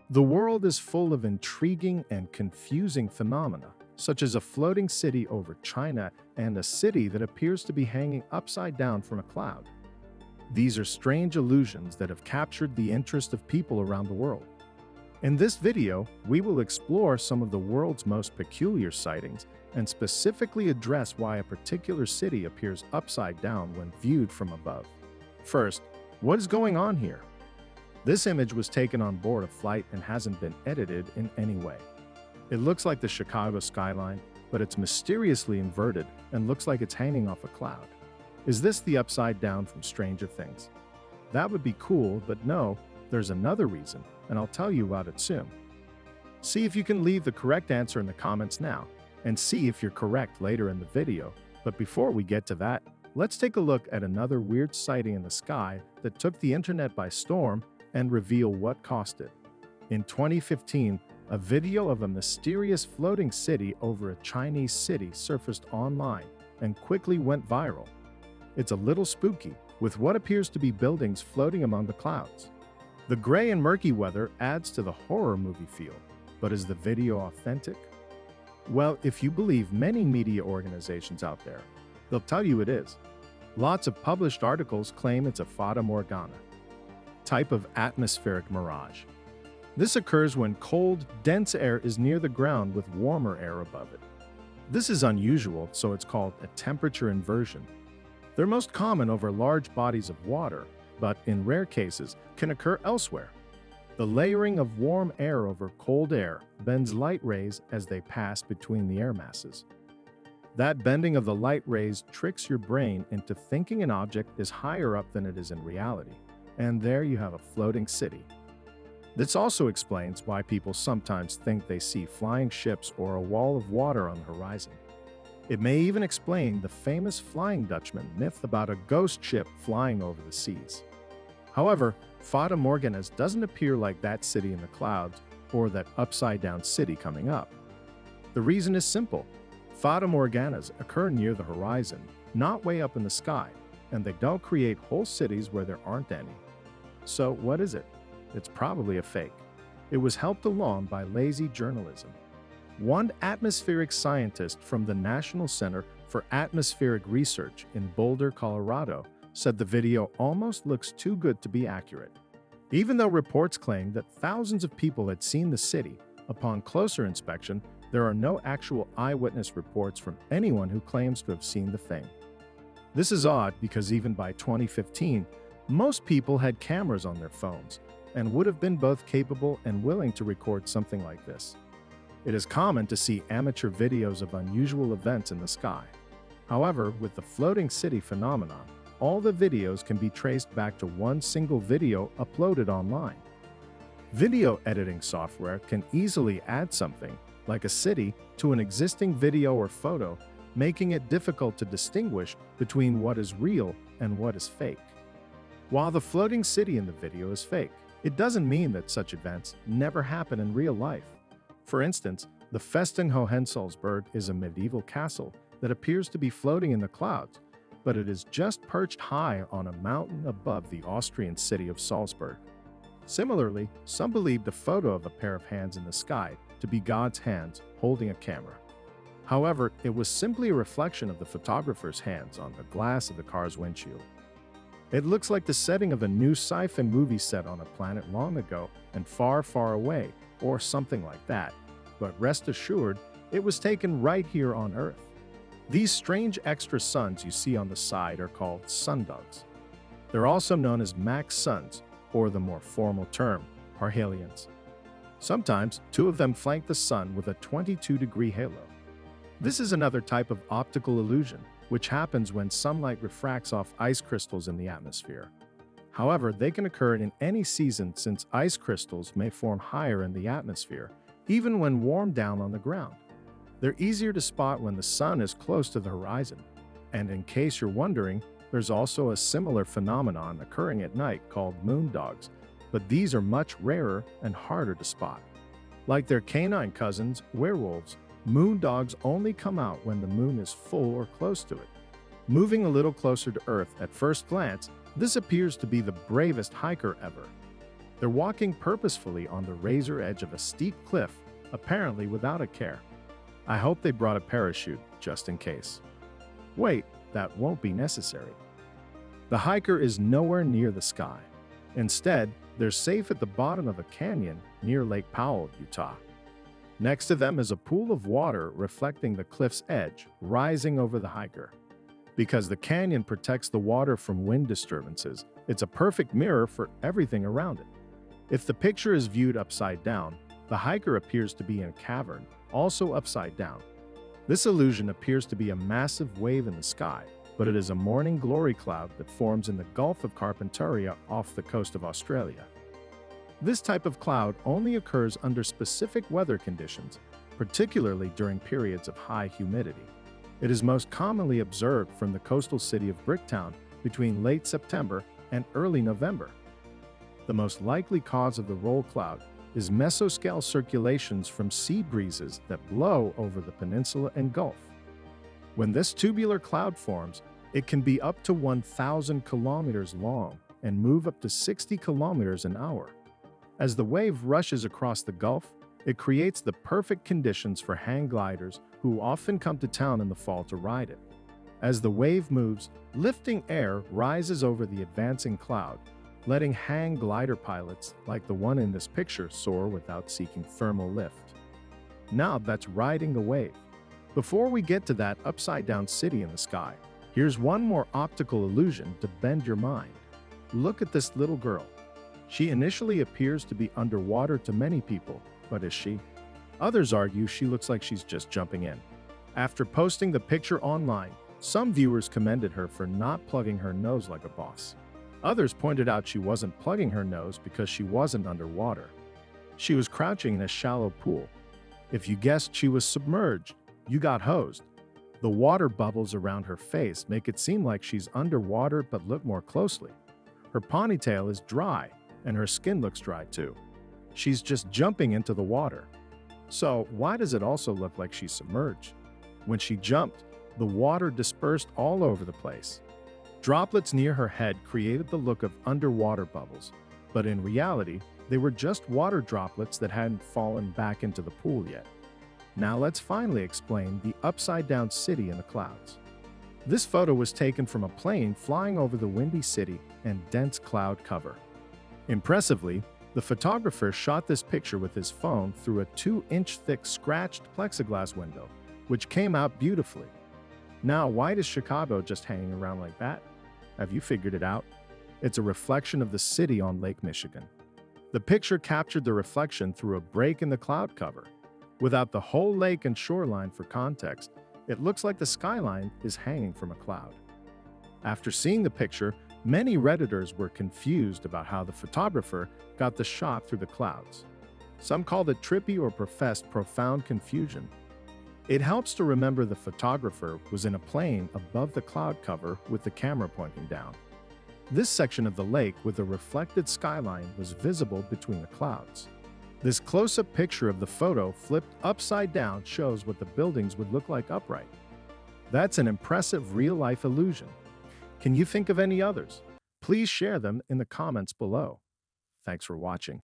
The world is full of intriguing and confusing phenomena, such as a floating city over China and a city that appears to be hanging upside down from a cloud. These are strange illusions that have captured the interest of people around the world. In this video, we will explore some of the world's most peculiar sightings and specifically address why a particular city appears upside down when viewed from above. First, what is going on here? This image was taken on board a flight and hasn't been edited in any way. It looks like the Chicago skyline, but it's mysteriously inverted and looks like it's hanging off a cloud. Is this the upside down from Stranger Things? That would be cool, but no, there's another reason, and I'll tell you about it soon. See if you can leave the correct answer in the comments now, and see if you're correct later in the video. But before we get to that, let's take a look at another weird sighting in the sky that took the internet by storm and reveal what caused it. In 2015, a video of a mysterious floating city over a Chinese city surfaced online and quickly went viral. It's a little spooky, with what appears to be buildings floating among the clouds. The gray and murky weather adds to the horror movie feel, but is the video authentic? Well, if you believe many media organizations out there, they'll tell you it is. Lots of published articles claim it's a fata morgana type of atmospheric mirage. This occurs when cold, dense air is near the ground with warmer air above it. This is unusual, so it's called a temperature inversion. They're most common over large bodies of water, but in rare cases can occur elsewhere. The layering of warm air over cold air bends light rays as they pass between the air masses. That bending of the light rays tricks your brain into thinking an object is higher up than it is in reality. And there you have a floating city. This also explains why people sometimes think they see flying ships or a wall of water on the horizon. It may even explain the famous Flying Dutchman myth about a ghost ship flying over the seas. However, Fata Morganas doesn't appear like that city in the clouds or that upside-down city coming up. The reason is simple. Fata Morganas occur near the horizon, not way up in the sky, and they don't create whole cities where there aren't any. So what is it? It's probably a fake. It was helped along by lazy journalism. One atmospheric scientist from the National Center for Atmospheric Research in Boulder, Colorado, said the video almost looks too good to be accurate. Even though reports claim that thousands of people had seen the city, upon closer inspection, there are no actual eyewitness reports from anyone who claims to have seen the thing. This is odd because even by 2015, most people had cameras on their phones and would have been both capable and willing to record something like this. It is common to see amateur videos of unusual events in the sky. However, with the floating city phenomenon, all the videos can be traced back to one single video uploaded online. Video editing software can easily add something, like a city, to an existing video or photo, making it difficult to distinguish between what is real and what is fake. While the floating city in the video is fake, it doesn't mean that such events never happen in real life. For instance, the Festung Hohenzollernberg is a medieval castle that appears to be floating in the clouds, but it is just perched high on a mountain above the Austrian city of Salzburg. Similarly, some believed a photo of a pair of hands in the sky to be God's hands holding a camera. However, it was simply a reflection of the photographer's hands on the glass of the car's windshield. It looks like the setting of a new sci-fi movie set on a planet long ago and far, far away, or something like that. But rest assured, it was taken right here on Earth. These strange extra suns you see on the side are called sundogs. They're also known as max suns, or the more formal term, parhelions. Sometimes, two of them flank the sun with a 22-degree halo. This is another type of optical illusion, which happens when sunlight refracts off ice crystals in the atmosphere. However, they can occur in any season since ice crystals may form higher in the atmosphere, even when warm down on the ground. They're easier to spot when the sun is close to the horizon. And in case you're wondering, there's also a similar phenomenon occurring at night called moondogs, but these are much rarer and harder to spot. Like their canine cousins, werewolves, moondogs only come out when the moon is full or close to it. Moving a little closer to Earth at first glance, this appears to be the bravest hiker ever. They're walking purposefully on the razor edge of a steep cliff, apparently without a care. I hope they brought a parachute, just in case. Wait, that won't be necessary. The hiker is nowhere near the sky. Instead, they're safe at the bottom of a canyon near Lake Powell, Utah. Next to them is a pool of water reflecting the cliff's edge, rising over the hiker. Because the canyon protects the water from wind disturbances, it's a perfect mirror for everything around it. If the picture is viewed upside down, the hiker appears to be in a cavern, also upside down. This illusion appears to be a massive wave in the sky, but it is a morning glory cloud that forms in the Gulf of Carpentaria off the coast of Australia. This type of cloud only occurs under specific weather conditions, particularly during periods of high humidity. It is most commonly observed from the coastal city of Bricktown between late September and early November. The most likely cause of the roll cloud is mesoscale circulations from sea breezes that blow over the peninsula and Gulf. When this tubular cloud forms, it can be up to 1,000 kilometers long and move up to 60 kilometers an hour. As the wave rushes across the Gulf, it creates the perfect conditions for hang gliders who often come to town in the fall to ride it. As the wave moves, lifting air rises over the advancing cloud, letting hang glider pilots like the one in this picture soar without seeking thermal lift. Now that's riding the wave. Before we get to that upside-down city in the sky, here's one more optical illusion to bend your mind. Look at this little girl. She initially appears to be underwater to many people, but is she? Others argue she looks like she's just jumping in. After posting the picture online, some viewers commended her for not plugging her nose like a boss. Others pointed out she wasn't plugging her nose because she wasn't underwater. She was crouching in a shallow pool. If you guessed she was submerged, you got hosed. The water bubbles around her face make it seem like she's underwater, but look more closely. Her ponytail is dry, and her skin looks dry too. She's just jumping into the water. So why does it also look like she's submerged? When she jumped, the water dispersed all over the place. Droplets near her head created the look of underwater bubbles, but in reality, they were just water droplets that hadn't fallen back into the pool yet. Now let's finally explain the upside-down city in the clouds. This photo was taken from a plane flying over the windy city and dense cloud cover. Impressively, the photographer shot this picture with his phone through a 2-inch thick scratched plexiglass window, which came out beautifully. Now, why is Chicago just hanging around like that? Have you figured it out? It's a reflection of the city on Lake Michigan. The picture captured the reflection through a break in the cloud cover. Without the whole lake and shoreline for context, it looks like the skyline is hanging from a cloud. After seeing the picture, many Redditors were confused about how the photographer got the shot through the clouds. Some called it trippy or professed profound confusion. It helps to remember the photographer was in a plane above the cloud cover with the camera pointing down. This section of the lake with a reflected skyline was visible between the clouds. This close-up picture of the photo flipped upside down shows what the buildings would look like upright. That's an impressive real-life illusion. Can you think of any others? Please share them in the comments below. Thanks for watching.